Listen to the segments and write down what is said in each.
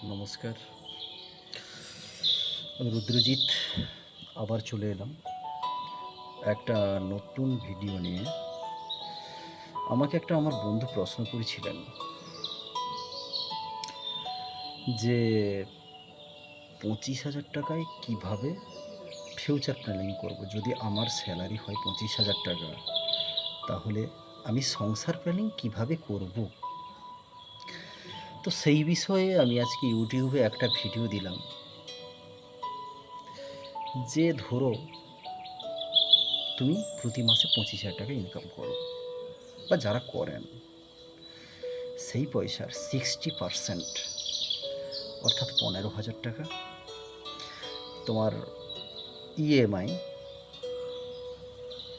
নমস্কার। আমি রুদ্রজিৎ আবার চলে এলাম একটা নতুন ভিডিও নিয়ে। আমাকে আমার বন্ধু প্রশ্ন করেছিলেন যে 25,000 টাকায় কীভাবে ফিউচার প্ল্যানিং করব? যদি আমার স্যালারি হয় 25,000 টাকা, তাহলে আমি সংসার প্ল্যানিং কীভাবে করব? তো সেই বিষয়ে আমি আজকে ইউটিউবে একটা ভিডিও দিলাম যে ধরো তুমি প্রতি মাসে 25,000 টাকা ইনকাম করো, বা যারা করেন সেই পয়সার 60% অর্থাৎ 15,000 টাকা তোমার ইএমআই,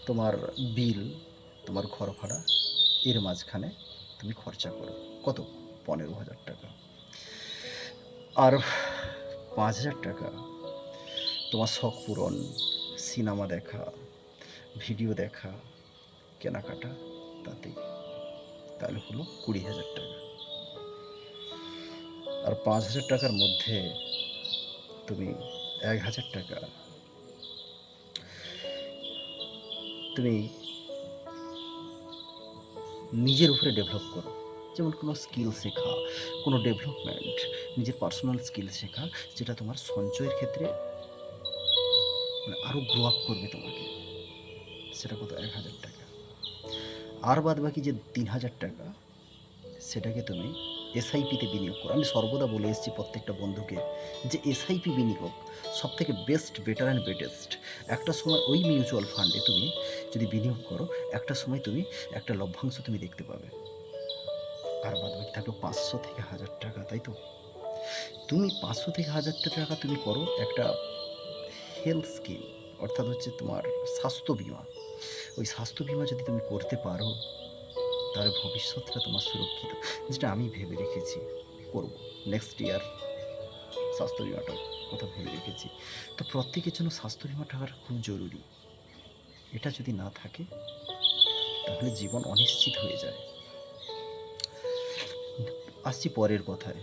তোমার বিল, তোমার ঘর ভাড়া, এর মাঝখানে তুমি খরচা করো। কত? 15,000 টাকা। আর 5,000 টাকা তোমার শখ পূরণ, সিনেমা দেখা, ভিডিও দেখা, কেনাকাটা, তাতেই তাহলে হলো 20,000 টাকা। আর 5,000 টাকার মধ্যে তুমি 1,000 টাকা তুমি নিজের উপরে ডেভেলপ করো, যেমন কোনো স্কিল শেখা, কোনো ডেভেলপমেন্ট, নিজের পার্সোনাল স্কিল শেখা, যেটা তোমার সঞ্চয়ের ক্ষেত্রে আরও গ্রো আপ করবে তোমাকে। সেটা কত? 1,000 টাকা। আর বাদ বাকি যে 3,000 টাকা, সেটাকে তুমি এসআইপিতে বিনিয়োগ করো। আমি সর্বদা বলে এসেছি প্রত্যেকটা বন্ধুকে যে এসআইপি বিনিয়োগ সব থেকে বেস্ট, বেটার অ্যান্ড বেটেস্ট। একটা সময় ওই মিউচুয়াল ফান্ডে তুমি যদি বিনিয়োগ করো, একটা সময় তুমি একটা লভ্যাংশ তুমি দেখতে পাবে। আর বাদ বাকি থাকলো 500 থেকে 1,000 টাকা, তাই তো? তুমি 500 থেকে 1,000 টাকা তুমি করো একটা হেলথ স্কিম, অর্থাৎ হচ্ছে তোমার স্বাস্থ্য বিমা। ওই স্বাস্থ্য বিমা যদি তুমি করতে পারো, তাহলে ভবিষ্যৎটা তোমার সুরক্ষিত। যেটা আমি ভেবে রেখেছি করব, নেক্সট ইয়ার স্বাস্থ্য বিমাটার কথা ভেবে রেখেছি। তো প্রত্যেকের জন্য স্বাস্থ্য বিমা টাকাটা খুব জরুরি। এটা যদি না থাকে, তাহলে জীবন অনিশ্চিত হয়ে যায়। আসছি পরের কথায়।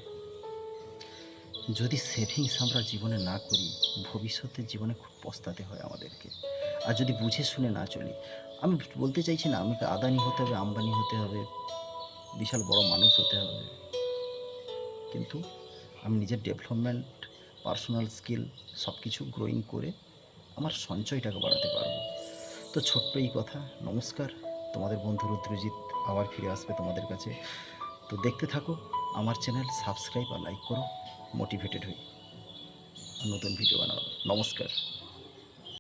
যদি সেভিংস আমরা জীবনে না করি, ভবিষ্যতের জীবনে খুব পস্তাতে হয় আমাদেরকে। আর যদি বুঝে শুনে না চলি, আমি বলতে চাইছি না আমাকে আদানি হতে হবে, আম্বানি হতে হবে, বিশাল বড় মানুষ হতে হবে, কিন্তু আমি নিজের ডেভেলপমেন্ট, পার্সোনাল স্কিল সব কিছু গ্রোয়িং করে আমার সঞ্চয়টাকে বাড়াতে পারবো। তো ছোট্ট এই কথা। নমস্কার। তোমাদের বন্ধু রুদ্রজিৎ আবার ফিরে আসবে তোমাদের কাছে। তো দেখতে থাকো আমার চ্যানেল, সাবস্ক্রাইব আর লাইক করো, মোটিভেটেড হই নতুন ভিডিও বানাবো। নমস্কার।